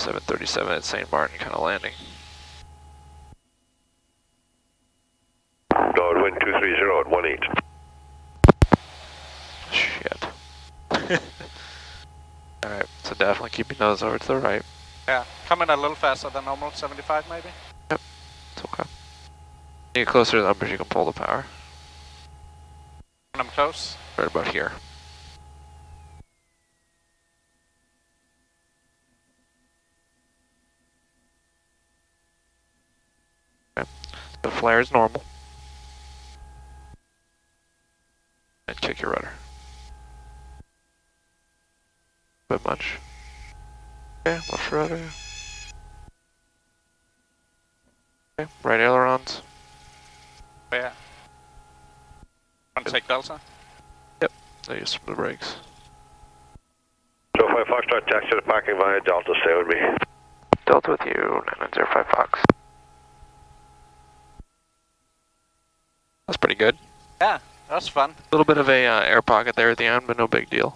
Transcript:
737 at St. Martin, kind of landing. Norwood wind 230 at 18. Shit. Alright, so definitely keep your nose over to the right. Yeah, coming a little faster than normal, 75 maybe? Yep, it's okay. You get closer to the numbers, you can pull the power. When I'm close? Right about here. Okay. The flare is normal. And check your rudder. Bit much. Okay, left rudder. Okay, right ailerons. Yeah. Want to take Delta? Yep, I use the brakes. So 5 Foxtrot, taxi to the parking via Delta, stay with me. Delta with you, 9905 Fox. That's pretty good. Yeah, that was fun. A little bit of a air pocket there at the end, but no big deal.